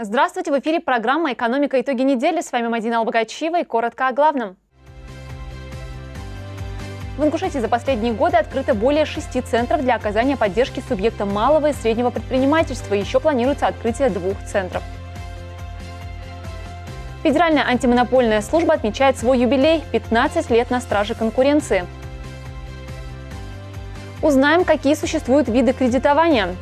Здравствуйте! В эфире программа «Экономика. Итоги недели». С вами Мадина Албогачиева и коротко о главном. В Ингушетии за последние годы открыто более 6 центров для оказания поддержки субъектам малого и среднего предпринимательства. Еще планируется открытие 2 центров. Федеральная антимонопольная служба отмечает свой юбилей – 15 лет на страже конкуренции. Узнаем, какие существуют виды кредитования.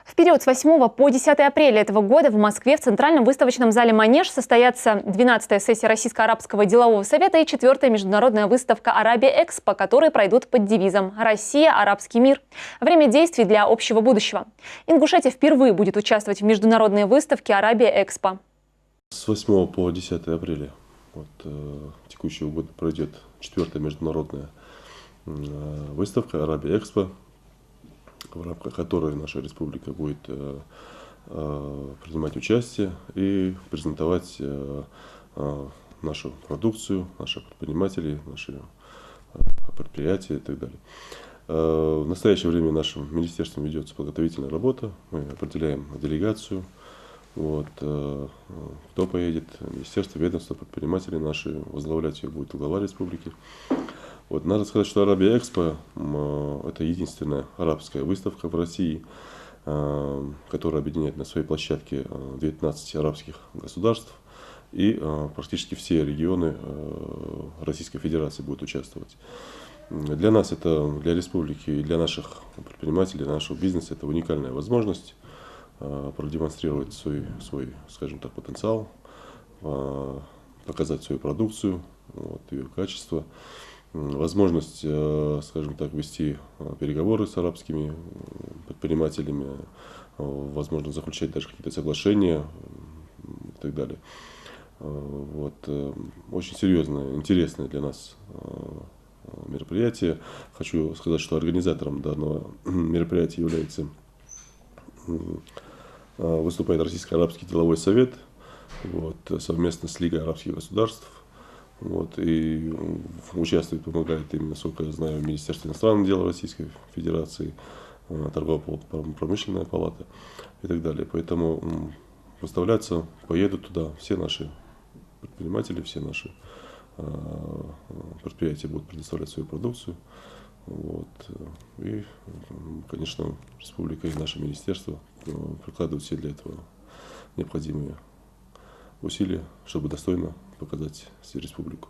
В период с 8 по 10 апреля этого года в Москве в Центральном выставочном зале «Манеж» состоятся 12-я сессия Российско-Арабского делового совета и 4-я международная выставка «Арабия-Экспо», которые пройдут под девизом «Россия. Арабский мир». Время действий для общего будущего. Ингушетия впервые будет участвовать в международной выставке «Арабия-Экспо». С 8 по 10 апреля текущего года пройдет 4-я международная выставка «Арабия-Экспо», в рамках которой наша республика будет принимать участие и презентовать нашу продукцию, наших предпринимателей, наши предприятия и так далее. В настоящее время нашим министерством ведется подготовительная работа. Мы определяем делегацию. Кто поедет? Министерство, ведомство, предприниматели наши. Возглавлять ее будет глава республики. Надо сказать, что Арабия-Экспо – это единственная арабская выставка в России, которая объединяет на своей площадке 19 арабских государств, и практически все регионы Российской Федерации будут участвовать. Для нас, для республики и для наших предпринимателей, для нашего бизнеса это уникальная возможность продемонстрировать свой, скажем так, потенциал, показать свою продукцию, ее качество. Возможность, скажем так, вести переговоры с арабскими предпринимателями, возможно, заключать даже какие-то соглашения и так далее. Очень серьезное, интересное для нас мероприятие. Хочу сказать, что организатором данного мероприятия выступает Российско-Арабский деловой совет совместно с Лигой арабских государств. И участвует, помогает им, насколько я знаю, Министерство иностранных дел Российской Федерации, торгово-промышленная палата и так далее. Поэтому выставляться поедут туда все наши предприниматели, все наши предприятия будут предоставлять свою продукцию. И, конечно, республика и наше министерство прикладывают все для этого необходимые усилия, чтобы достойно показать республику.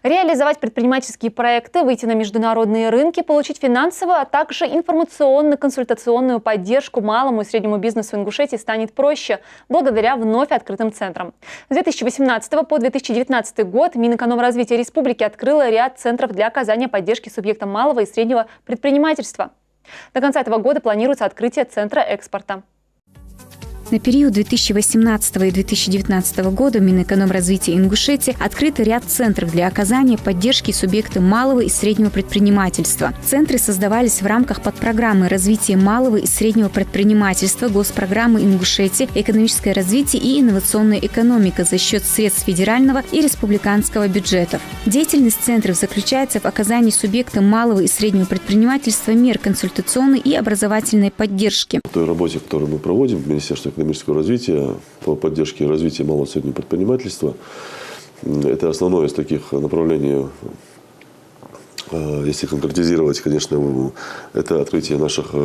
Реализовать предпринимательские проекты, выйти на международные рынки, получить финансовую, а также информационно-консультационную поддержку малому и среднему бизнесу Ингушетии станет проще благодаря вновь открытым центрам. С 2018 по 2019 год Минэкономразвития Республики открыло ряд центров для оказания поддержки субъектам малого и среднего предпринимательства. До конца этого года планируется открытие центра экспорта. На период 2018 и 2019 года Минэкономразвития Ингушетии открыт ряд центров для оказания поддержки субъектам малого и среднего предпринимательства. Центры создавались в рамках подпрограммы развития малого и среднего предпринимательства Госпрограммы Ингушетии «Экономическое развитие и инновационная экономика» за счет средств федерального и республиканского бюджетов. Деятельность центров заключается в оказании субъектам малого и среднего предпринимательства мер консультационной и образовательной поддержки. В той работе, которую мы проводим в Министерстве экономического развития по поддержке и развитию малого и среднего предпринимательства. Это основное из таких направлений, если конкретизировать, конечно, это открытие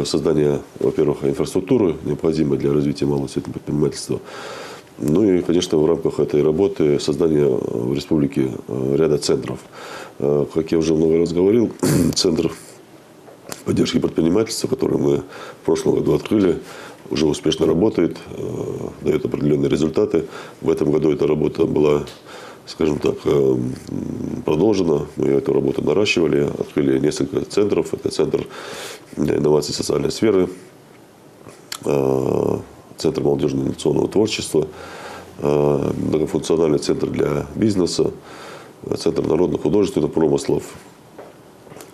создания, во-первых, инфраструктуры, необходимой для развития малого и среднего предпринимательства. И, конечно, в рамках этой работы создание в республике ряда центров. Как я уже много раз говорил, центр поддержки предпринимательства, который мы в прошлом году открыли, уже успешно работает, дает определенные результаты. В этом году эта работа была, скажем так, продолжена. Мы эту работу наращивали, открыли несколько центров. Это центр инноваций социальной сферы, центр молодежного инновационного творчества, многофункциональный центр для бизнеса, центр народных художественных промыслов,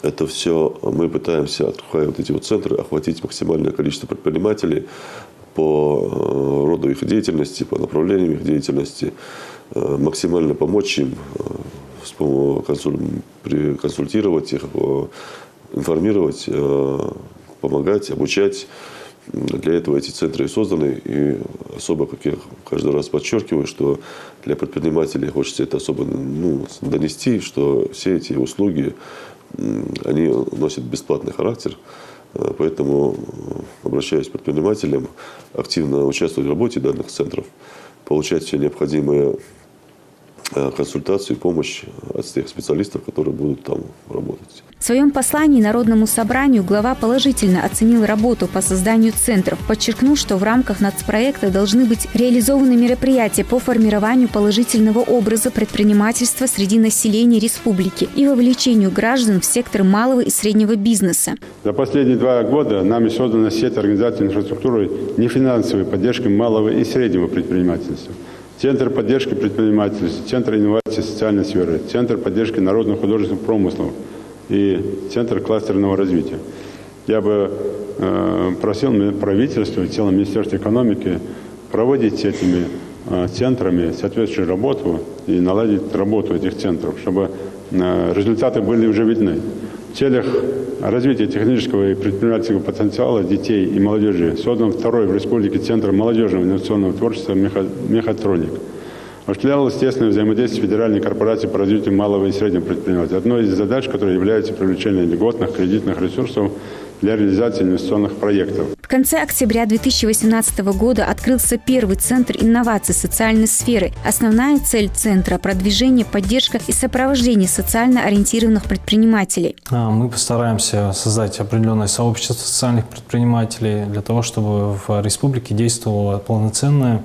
это все мы пытаемся, открывая вот эти вот центры, охватить максимальное количество предпринимателей по роду их деятельности, по направлениям их деятельности, максимально помочь им, консультировать их, информировать, помогать, обучать. Для этого эти центры и созданы. И особо, как я каждый раз подчеркиваю, что для предпринимателей хочется это особо донести, что все эти услуги, они носят бесплатный характер. Поэтому обращаюсь к предпринимателям активно участвовать в работе данных центров, получать все необходимые консультации и помощь от тех специалистов, которые будут там работать. В своем послании Народному собранию глава положительно оценил работу по созданию центров, подчеркнув, что в рамках нацпроекта должны быть реализованы мероприятия по формированию положительного образа предпринимательства среди населения республики и вовлечению граждан в сектор малого и среднего бизнеса. За последние 2 года нами создана сеть организаций инфраструктуры нефинансовой поддержки малого и среднего предпринимательства. Центр поддержки предпринимательства, Центр инноваций социальной сферы, Центр поддержки народных художественных промыслов и Центр кластерного развития. Я бы просил правительство и целое Министерство экономики проводить с этими центрами соответствующую работу и наладить работу этих центров, чтобы результаты были уже видны. В целях развития технического и предпринимательского потенциала детей и молодежи создан второй в республике Центр молодежного инновационного творчества «Мехатроник». Осуществлялось тесное взаимодействие Федеральной корпорации по развитию малого и среднего предпринимательства. Одной из задач, которая является привлечение льготных кредитных ресурсов для реализации инвестиционных проектов. В конце октября 2018 года открылся первый центр инноваций социальной сферы. Основная цель центра – продвижение, поддержка и сопровождение социально ориентированных предпринимателей. Мы постараемся создать определенное сообщество социальных предпринимателей для того, чтобы в республике действовала полноценная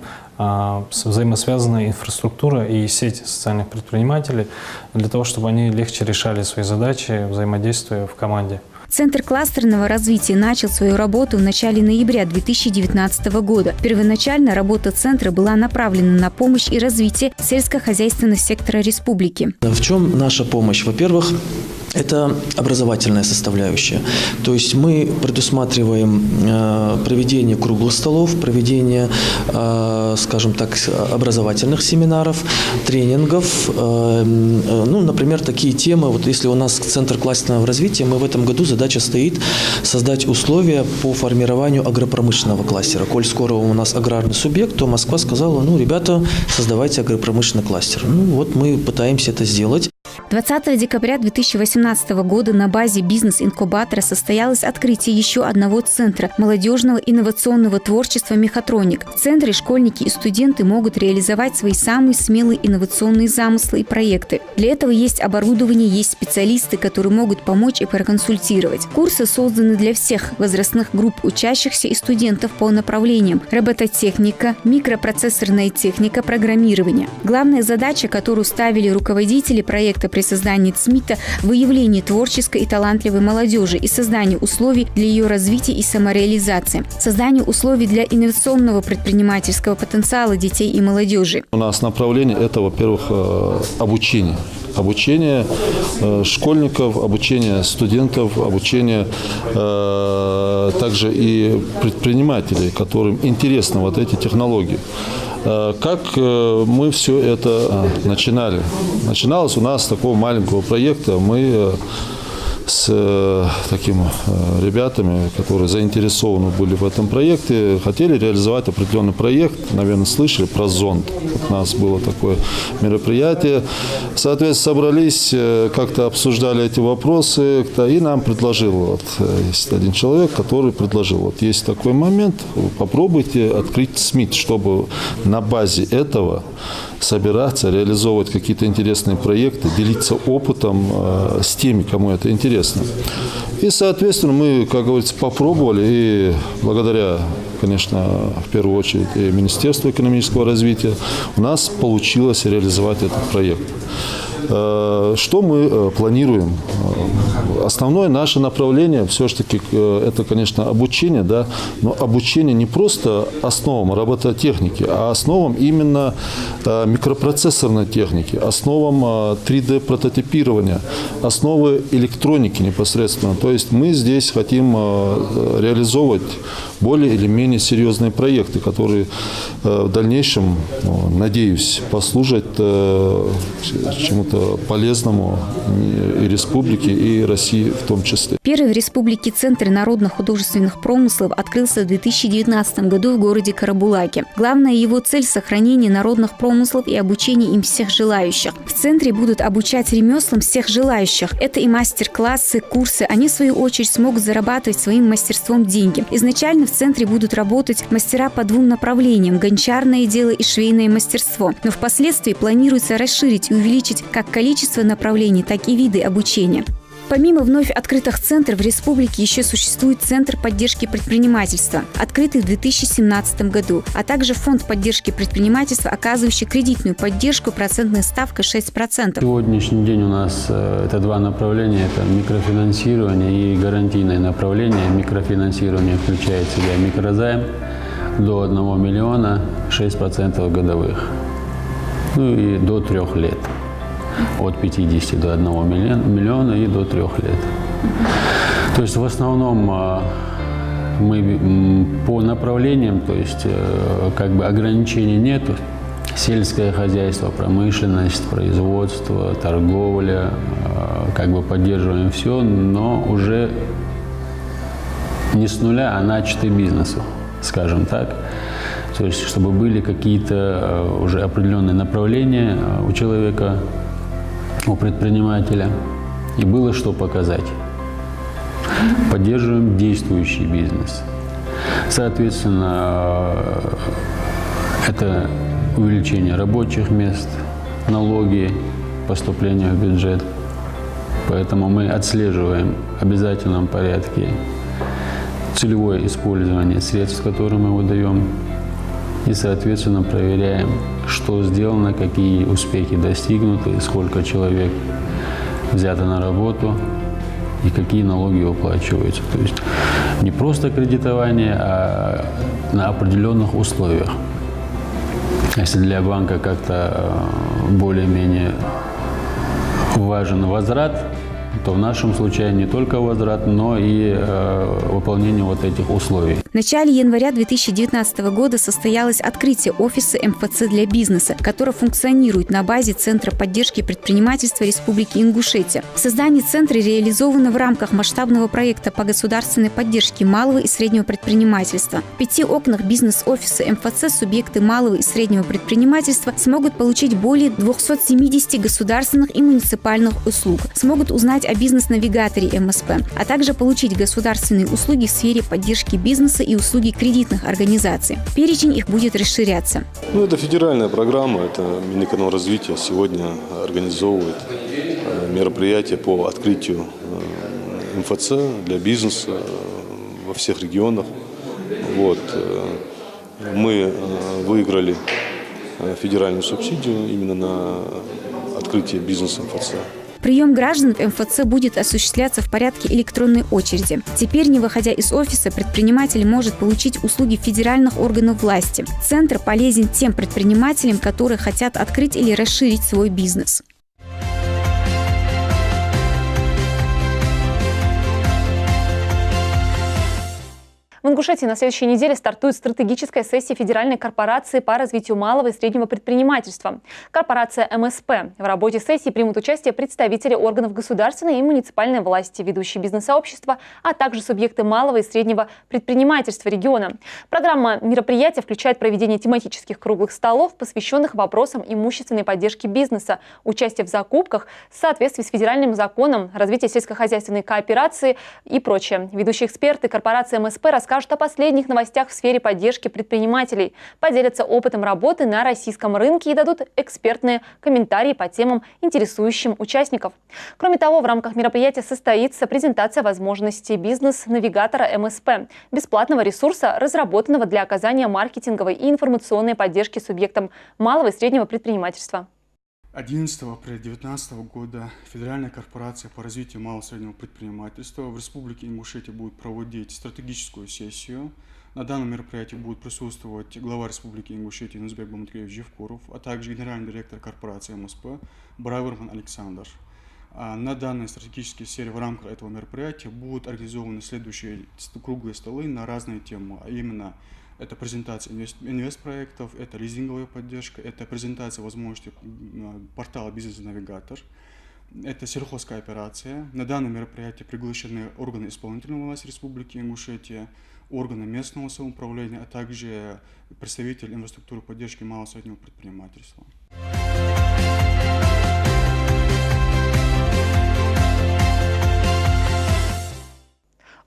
взаимосвязанная инфраструктура и сеть социальных предпринимателей для того, чтобы они легче решали свои задачи, взаимодействуя в команде. Центр кластерного развития начал свою работу в начале ноября 2019 года. Первоначально работа центра была направлена на помощь и развитие сельскохозяйственного сектора республики. В чем наша помощь? Во-первых, это образовательная составляющая. То есть мы предусматриваем проведение круглых столов, проведение, скажем так, образовательных семинаров, тренингов. Например, такие темы. Вот если у нас Центр кластерного развития, мы в этом году задача стоит создать условия по формированию агропромышленного кластера. Коль скоро у нас аграрный субъект, то Москва сказала, ребята, создавайте агропромышленный кластер. Мы пытаемся это сделать. 20 декабря 2018 года на базе бизнес-инкубатора состоялось открытие еще одного центра молодежного инновационного творчества «Мехатроник». В центре школьники и студенты могут реализовать свои самые смелые инновационные замыслы и проекты. Для этого есть оборудование, есть специалисты, которые могут помочь и проконсультировать. Курсы созданы для всех возрастных групп учащихся и студентов по направлениям робототехника, микропроцессорная техника, программирование. Главная задача, которую ставили руководители проекта при создании ЦМИТа – выявление творческой и талантливой молодежи и создание условий для ее развития и самореализации, создание условий для инновационного предпринимательского потенциала детей и молодежи. У нас направление – это, во-первых, обучение. Обучение школьников, обучение студентов, обучение также и предпринимателей, которым интересны вот эти технологии. Как мы все это начинали? Начиналось у нас с такого маленького проекта. Мы с такими ребятами, которые заинтересованы были в этом проекте, хотели реализовать определенный проект. Наверное, слышали про зонд. У нас было такое мероприятие. Соответственно, собрались, как-то обсуждали эти вопросы, и нам предложил, есть один человек, который предложил, есть такой момент, попробуйте открыть СМИТ, чтобы на базе этого собираться, реализовывать какие-то интересные проекты, делиться опытом с теми, кому это интересно. И, соответственно, мы, как говорится, попробовали, и благодаря конечно, в первую очередь и Министерство экономического развития, у нас получилось реализовать этот проект. Что мы планируем? Основное наше направление все-таки это, конечно, обучение, да, но обучение не просто основам робототехники, а основам именно микропроцессорной техники, основам 3D-прототипирования, основы электроники непосредственно. То есть мы здесь хотим реализовывать более или менее серьезные проекты, которые в дальнейшем, надеюсь, послужат чему-то полезному и республике, и России в том числе. Первый в республике Центр народных художественных промыслов открылся в 2019 году в городе Карабулаке. Главная его цель – сохранение народных промыслов и обучение им всех желающих. В центре будут обучать ремеслам всех желающих. Это и мастер-классы, курсы. Они, в свою очередь, смогут зарабатывать своим мастерством деньги. Изначально в центре будут работать мастера по двум направлениям – гончарное дело и швейное мастерство. Но впоследствии планируется расширить и увеличить как количество направлений, так и виды обучения. Помимо вновь открытых центров в республике еще существует Центр поддержки предпринимательства, открытый в 2017 году, а также Фонд поддержки предпринимательства, оказывающий кредитную поддержку процентной ставкой 6%. Сегодняшний день у нас это два направления, это микрофинансирование и гарантийное направление. Микрофинансирование включает в себя микрозайм до 1 миллиона 6% годовых, ну и до 3 лет. От 50 до 1 миллиона и до 3 лет. То есть в основном мы по направлениям, то есть как бы ограничений нет. Сельское хозяйство, промышленность, производство, торговля, как бы поддерживаем все, но уже не с нуля, а начатый бизнес, скажем так. То есть чтобы были какие-то уже определенные направления у человека, у предпринимателя, и было что показать. Поддерживаем действующий бизнес. Соответственно, это увеличение рабочих мест, налоги, поступления в бюджет. Поэтому мы отслеживаем в обязательном порядке целевое использование средств, которые мы выдаем, и, соответственно, проверяем, что сделано, какие успехи достигнуты, сколько человек взято на работу и какие налоги уплачиваются. То есть не просто кредитование, а на определенных условиях. Если для банка как-то более-менее важен возврат, то в нашем случае не только возврат, но и выполнение вот этих условий. В начале января 2019 года состоялось открытие офиса МФЦ для бизнеса, который функционирует на базе Центра поддержки предпринимательства Республики Ингушетия. Создание центра реализовано в рамках масштабного проекта по государственной поддержке малого и среднего предпринимательства. В 5 окнах бизнес-офиса МФЦ субъекты малого и среднего предпринимательства смогут получить более 270 государственных и муниципальных услуг, смогут узнать о бизнес-навигаторе МСП, а также получить государственные услуги в сфере поддержки бизнеса и услуги кредитных организаций. Перечень их будет расширяться. Это федеральная программа, это Минэкономразвития сегодня организовывает мероприятия по открытию МФЦ для бизнеса во всех регионах. Мы выиграли федеральную субсидию именно на открытие бизнеса МФЦ. Прием граждан в МФЦ будет осуществляться в порядке электронной очереди. Теперь, не выходя из офиса, предприниматель может получить услуги федеральных органов власти. Центр полезен тем предпринимателям, которые хотят открыть или расширить свой бизнес. В Ингушетии на следующей неделе стартует стратегическая сессия Федеральной корпорации по развитию малого и среднего предпринимательства. Корпорация МСП. В работе сессии примут участие представители органов государственной и муниципальной власти, ведущие бизнес-сообщества, а также субъекты малого и среднего предпринимательства региона. Программа мероприятия включает проведение тематических круглых столов, посвященных вопросам имущественной поддержки бизнеса, участие в закупках в соответствии с федеральным законом, развитие сельскохозяйственной кооперации и прочее. Ведущие эксперты корпорации МСП расскажут расскажут о последних новостях в сфере поддержки предпринимателей, поделятся опытом работы на российском рынке и дадут экспертные комментарии по темам, интересующим участников. Кроме того, в рамках мероприятия состоится презентация возможностей бизнес-навигатора МСП, бесплатного ресурса, разработанного для оказания маркетинговой и информационной поддержки субъектам малого и среднего предпринимательства. 11 апреля 2019 года Федеральная корпорация по развитию малого и среднего предпринимательства в Республике Ингушетия будет проводить стратегическую сессию. На данном мероприятии будет присутствовать глава Республики Ингушетия Нузбек Бамутгеевич Живкуров, а также генеральный директор корпорации МСП Браверман Александр. На данной стратегической серии в рамках этого мероприятия будут организованы следующие круглые столы на разные темы, а именно это презентация инвестпроектов, это лизинговая поддержка, это презентация возможностей портала «Бизнес-навигатор», это сельхозкооперация. На данное мероприятие приглашены органы исполнительной власти Республики Ингушетия, органы местного самоуправления, а также представители инфраструктуры поддержки малого и среднего предпринимательства.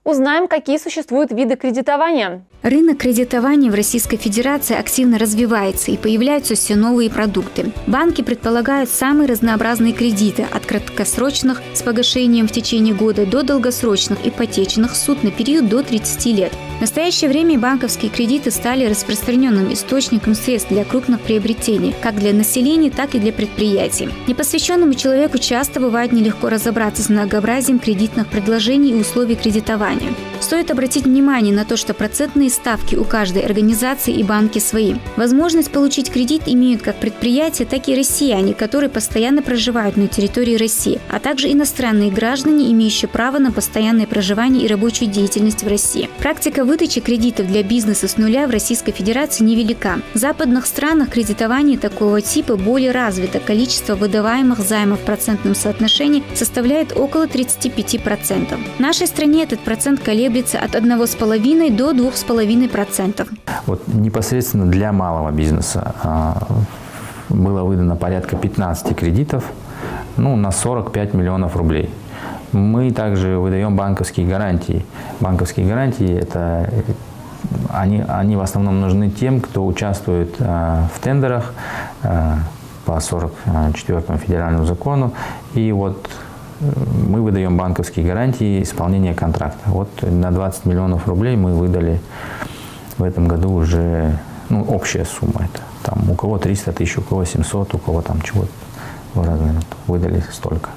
Узнаем, какие существуют виды кредитования. Рынок кредитования в Российской Федерации активно развивается и появляются все новые продукты. Банки предполагают самые разнообразные кредиты от краткосрочных с погашением в течение года до долгосрочных ипотечных суд на период до 30 лет. В настоящее время банковские кредиты стали распространенным источником средств для крупных приобретений, как для населения, так и для предприятий. Непосвященному человеку часто бывает нелегко разобраться с многообразием кредитных предложений и условий кредитования. Стоит обратить внимание на то, что процентные ставки у каждой организации и банки свои. Возможность получить кредит имеют как предприятия, так и россияне, которые постоянно проживают на территории России, а также иностранные граждане, имеющие право на постоянное проживание и рабочую деятельность в России. Практика выдачи кредитов для бизнеса с нуля в Российской Федерации невелика. В западных странах кредитование такого типа более развито. Количество выдаваемых займов в процентном соотношении составляет около 35%. В нашей стране этот процент колеблется от 1,5% до 2,5%. Вот непосредственно для малого бизнеса было выдано порядка 15 кредитов, на 45 миллионов рублей. Мы также выдаем банковские гарантии. Банковские гарантии они в основном нужны тем, кто участвует в тендерах по 44-му федеральному закону. И вот мы выдаем банковские гарантии исполнения контракта. Вот на 20 миллионов рублей мы выдали в этом году уже, общая сумма это. Там у кого 300 тысяч, у кого 700, у кого там чего-то выдали столько.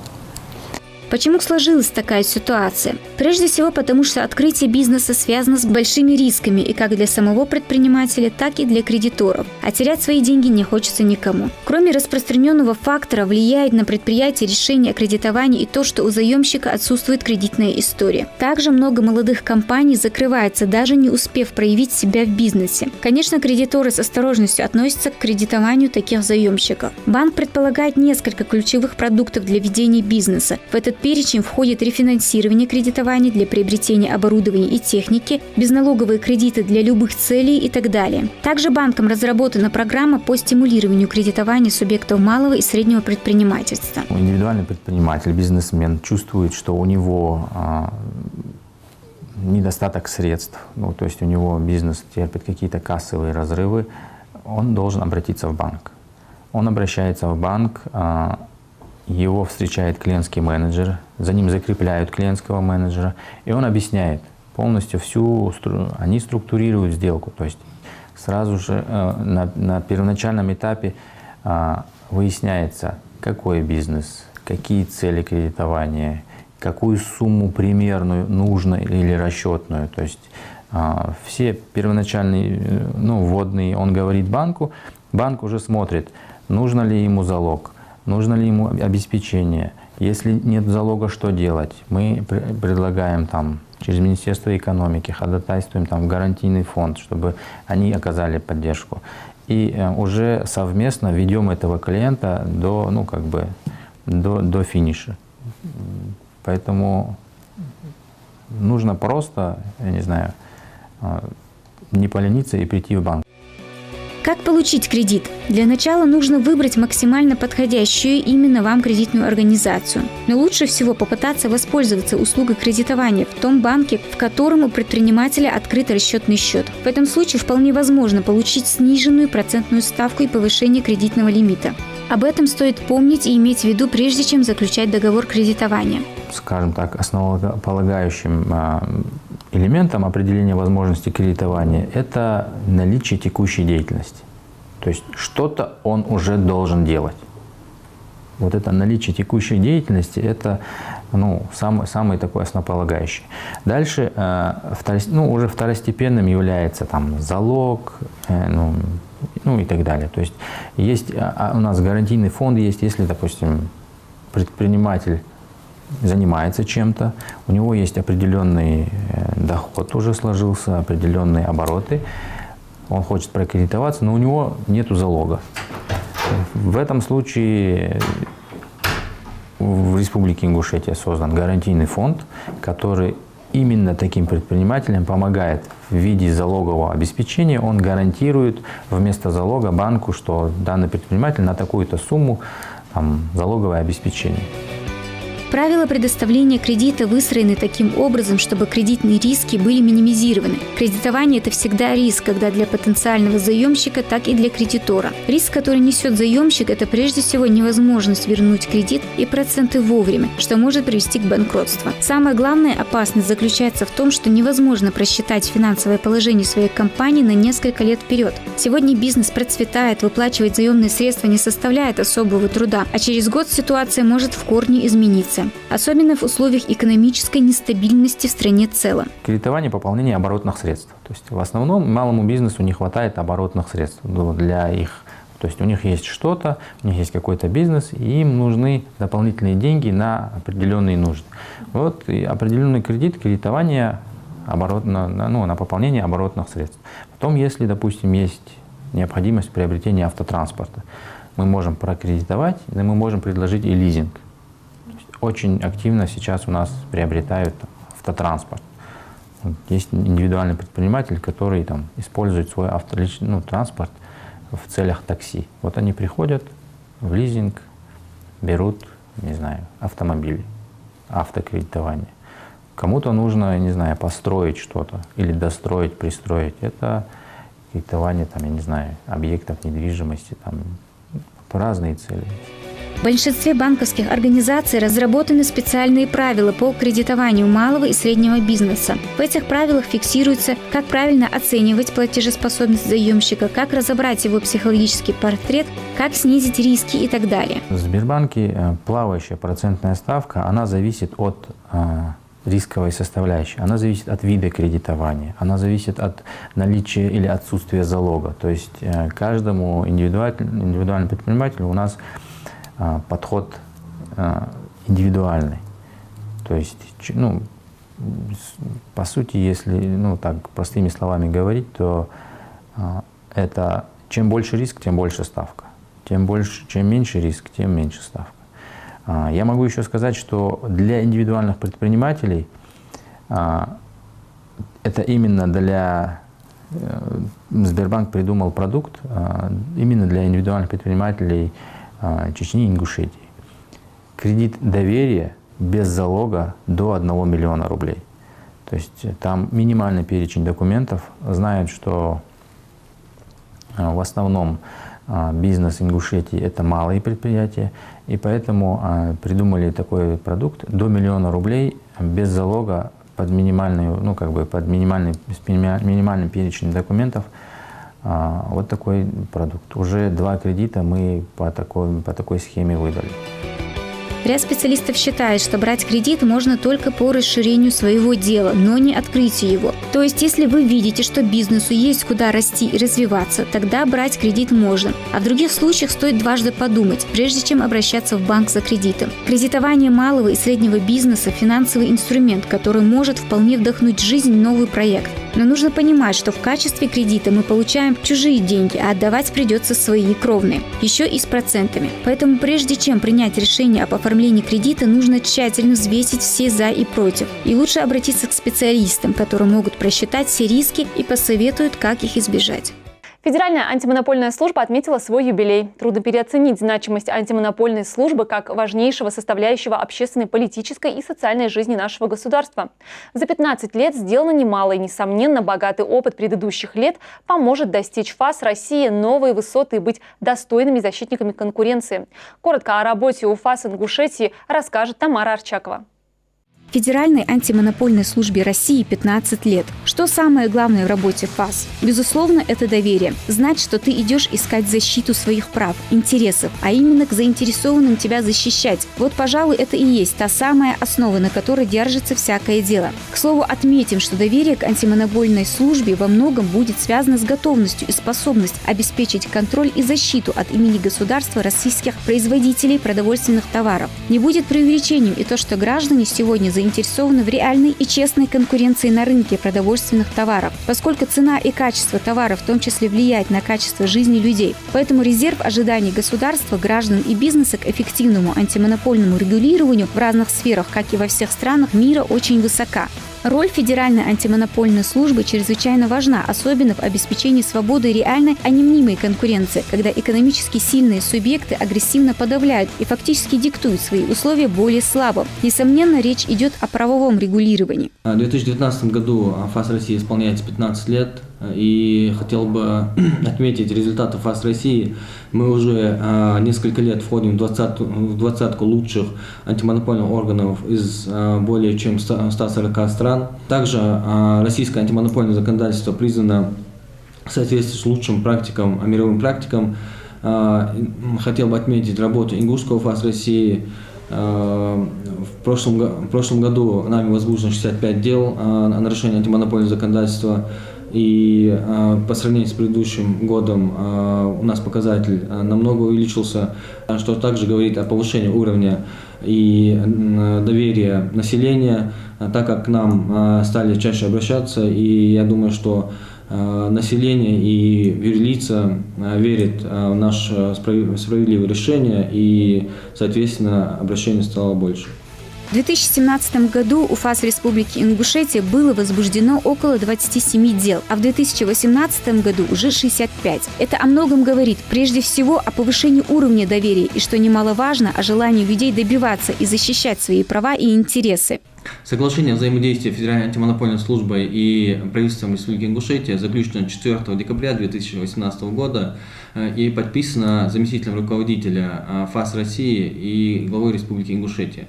Почему сложилась такая ситуация? Прежде всего потому, что открытие бизнеса связано с большими рисками и как для самого предпринимателя, так и для кредиторов. А терять свои деньги не хочется никому. Кроме распространенного фактора, влияет на предприятие решение о кредитовании и то, что у заемщика отсутствует кредитная история. Также много молодых компаний закрывается, даже не успев проявить себя в бизнесе. Конечно, кредиторы с осторожностью относятся к кредитованию таких заемщиков. Банк предполагает несколько ключевых продуктов для ведения бизнеса. В этот перечень входит рефинансирование кредитования для приобретения оборудования и техники, безналоговые кредиты для любых целей и так далее. Также банком разработана программа по стимулированию кредитования субъектов малого и среднего предпринимательства. Индивидуальный предприниматель, бизнесмен чувствует, что у него недостаток средств, то есть у него бизнес терпит какие-то кассовые разрывы, он должен обратиться в банк. Он обращается в банк, его встречает клиентский менеджер, за ним закрепляют клиентского менеджера, и он объясняет полностью они структурируют сделку. То есть сразу же на первоначальном этапе выясняется, какой бизнес, какие цели кредитования, какую сумму примерную нужно или расчетную. То есть все первоначальные вводные он говорит банку, банк уже смотрит, нужно ли ему залог, нужно ли ему обеспечение? Если нет залога, что делать? Мы предлагаем через Министерство экономики, ходатайствуем в гарантийный фонд, чтобы они оказали поддержку. И уже совместно ведем этого клиента до финиша. Поэтому нужно просто, не полениться и прийти в банк. Как получить кредит? Для начала нужно выбрать максимально подходящую именно вам кредитную организацию. Но лучше всего попытаться воспользоваться услугой кредитования в том банке, в котором у предпринимателя открыт расчетный счет. В этом случае вполне возможно получить сниженную процентную ставку и повышение кредитного лимита. Об этом стоит помнить и иметь в виду, прежде чем заключать договор кредитования. Скажем так, основополагающим элементом определения возможности кредитования – это наличие текущей деятельности. То есть что-то он уже должен делать. Вот это наличие текущей деятельности – это самый такой основополагающий. Дальше уже второстепенным является там залог, и так далее. То есть у нас гарантийный фонд есть, если, допустим, предприниматель занимается чем-то, у него есть определенный доход уже сложился, определенные обороты, он хочет прокредитоваться, но у него нет залога. В этом случае в Республике Ингушетия создан гарантийный фонд, который именно таким предпринимателям помогает в виде залогового обеспечения. Он гарантирует вместо залога банку, что данный предприниматель на такую-то сумму залоговое обеспечение. Правила предоставления кредита выстроены таким образом, чтобы кредитные риски были минимизированы. Кредитование – это всегда риск, как для потенциального заемщика, так и для кредитора. Риск, который несет заемщик, это прежде всего невозможность вернуть кредит и проценты вовремя, что может привести к банкротству. Самая главная опасность заключается в том, что невозможно просчитать финансовое положение своей компании на несколько лет вперед. Сегодня бизнес процветает, выплачивать заемные средства не составляет особого труда, а через год ситуация может в корне измениться. Особенно в условиях экономической нестабильности в стране в целом. Кредитование, пополнение оборотных средств. То есть в основном малому бизнесу не хватает оборотных средств для их. То есть у них есть что-то, у них есть какой-то бизнес, и им нужны дополнительные деньги на определенные нужды. Вот и определенный кредитование на пополнение оборотных средств. Потом, если, допустим, есть необходимость приобретения автотранспорта, мы можем прокредитовать, и мы можем предложить и лизинг. Очень активно сейчас у нас приобретают автотранспорт. Есть индивидуальный предприниматель, который использует свой транспорт в целях такси. Вот они приходят в лизинг, берут, автомобили, автокредитование. Кому-то нужно, построить что-то или достроить, пристроить. Это кредитование, объектов недвижимости, разные цели. В большинстве банковских организаций разработаны специальные правила по кредитованию малого и среднего бизнеса. В этих правилах фиксируется, как правильно оценивать платежеспособность заемщика, как разобрать его психологический портрет, как снизить риски и так далее. В Сбербанке плавающая процентная ставка, она зависит от рисковой составляющей, она зависит от вида кредитования, она зависит от наличия или отсутствия залога. То есть каждому индивидуальному предпринимателю у нас подход индивидуальный. То есть, по сути, если так простыми словами говорить, то это чем больше риск, тем больше ставка. Чем меньше риск, тем меньше ставка. Я могу еще сказать, что для индивидуальных предпринимателей это именно Сбербанк придумал продукт именно для индивидуальных предпринимателей Чечни и Ингушетии. Кредит доверия без залога до 1 миллиона рублей. То есть там минимальный перечень документов. Знают, что в основном бизнес Ингушетии – это малые предприятия, и поэтому придумали такой продукт до 1 миллиона рублей без залога под минимальный перечень документов. Вот такой продукт. Уже 2 кредита мы по такой схеме выдали. Ряд специалистов считает, что брать кредит можно только по расширению своего дела, но не открытию его. То есть, если вы видите, что бизнесу есть куда расти и развиваться, тогда брать кредит можно. А в других случаях стоит дважды подумать, прежде чем обращаться в банк за кредитом. Кредитование малого и среднего бизнеса – финансовый инструмент, который может вполне вдохнуть в жизнь новый проект. Но нужно понимать, что в качестве кредита мы получаем чужие деньги, а отдавать придется свои кровные, еще и с процентами. Поэтому прежде чем принять решение об оформлении кредита, нужно тщательно взвесить все «за» и «против». И лучше обратиться к специалистам, которые могут просчитать все риски и посоветуют, как их избежать. Федеральная антимонопольная служба отметила свой юбилей. Трудно переоценить значимость антимонопольной службы как важнейшего составляющего общественной, политической и социальной жизни нашего государства. За 15 лет сделано немало, и, несомненно, богатый опыт предыдущих лет поможет достичь ФАС России новые высоты и быть достойными защитниками конкуренции. Коротко о работе УФАС Ингушетии расскажет Тамара Арчакова. Федеральной антимонопольной службе России 15 лет. Что самое главное в работе ФАС? Безусловно, это доверие. Знать, что ты идешь искать защиту своих прав, интересов, а именно к заинтересованным тебя защищать. Вот, пожалуй, это и есть та самая основа, на которой держится всякое дело. К слову, отметим, что доверие к антимонопольной службе во многом будет связано с готовностью и способностью обеспечить контроль и защиту от имени государства российских производителей продовольственных товаров. Не будет преувеличением и то, что граждане сегодня заинтересованы в реальной и честной конкуренции на рынке продовольственных товаров, поскольку цена и качество товаров в том числе влияет на качество жизни людей. Поэтому резерв ожиданий государства, граждан и бизнеса к эффективному антимонопольному регулированию в разных сферах, как и во всех странах мира, очень высока. Роль Федеральной антимонопольной службы чрезвычайно важна, особенно в обеспечении свободы реальной, а не мнимой конкуренции, когда экономически сильные субъекты агрессивно подавляют и фактически диктуют свои условия более слабым. Несомненно, речь идет о правовом регулировании. В 2019 году ФАС России исполняется 15 лет, и хотел бы отметить результаты ФАС России. Мы уже несколько лет входим в двадцатку лучших антимонопольных органов из более чем 140 стран. Также российское антимонопольное законодательство признано в соответствии с лучшим практикам, мировым практикам. Хотел бы отметить работу Ингушского ФАС России. В прошлом году нами возбуждено 65 дел о нарушении антимонопольного законодательства. И по сравнению с предыдущим годом у нас показатель намного увеличился, что также говорит о повышении уровня и доверия населения, так как к нам стали чаще обращаться. И я думаю, что население и юрлица верят в наше справедливое решение, и, соответственно, обращений стало больше. В 2017 году у ФАС Республики Ингушетия было возбуждено около 27 дел, а в 2018 году уже 65. Это о многом говорит, прежде всего, о повышении уровня доверия и, что немаловажно, о желании людей добиваться и защищать свои права и интересы. Соглашение о взаимодействии Федеральной антимонопольной службы и правительством Республики Ингушетия заключено 4 декабря 2018 года и подписано заместителем руководителя ФАС России и главой Республики Ингушетия.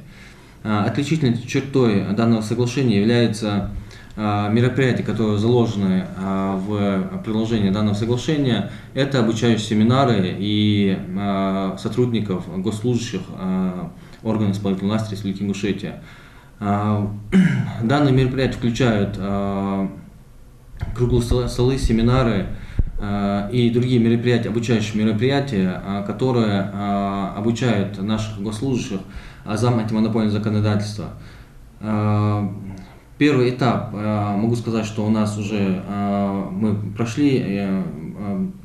Отличительной чертой данного соглашения является мероприятия, которые заложены в приложении данного соглашения. Это обучающие семинары и сотрудников, госслужащих органов исполнительной власти Республики Ингушетия. Данные мероприятия включают круглые столы, семинары и другие мероприятия, обучающие мероприятия, которые обучают наших госслужащих азам антимонопольного законодательства. Первый этап, могу сказать, что у нас уже мы прошли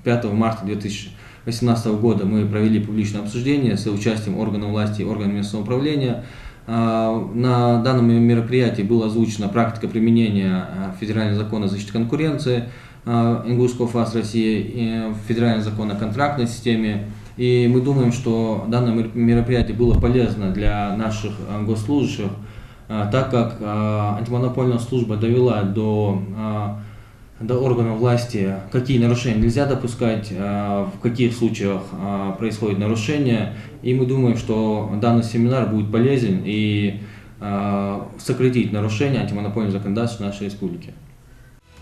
5 марта 2018 года мы провели публичное обсуждение с участием органов власти и органов местного управления. На данном мероприятии была озвучена практика применения федерального закона о защите конкуренции Ингушского ФАС России, федерального закона о контрактной системе. И мы думаем, что данное мероприятие было полезно для наших госслужащих, так как антимонопольная служба довела до органов власти, какие нарушения нельзя допускать, в каких случаях происходит нарушение. И мы думаем, что данный семинар будет полезен и сократит нарушения антимонопольного законодательства нашей республики.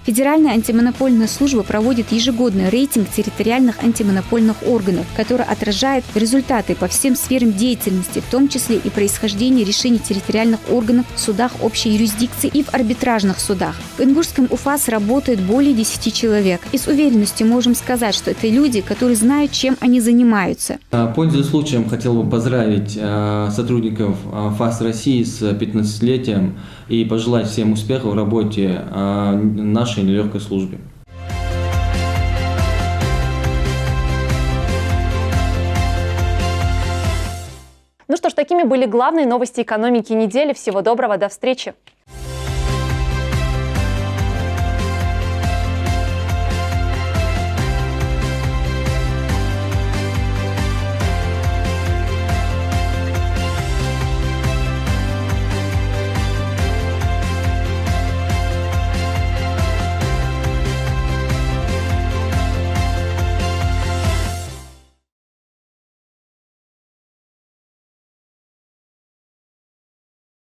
Федеральная антимонопольная служба проводит ежегодный рейтинг территориальных антимонопольных органов, который отражает результаты по всем сферам деятельности, в том числе и происхождение решений территориальных органов в судах общей юрисдикции и в арбитражных судах. В Ингушском УФАС работает более 10 человек. И с уверенностью можем сказать, что это люди, которые знают, чем они занимаются. Пользуясь случаем, хотел бы поздравить сотрудников ФАС России с 15-летием и пожелать всем успехов в работе нашей нелегкой службе. Ну что ж, такими были главные новости экономики недели. Всего доброго, до встречи!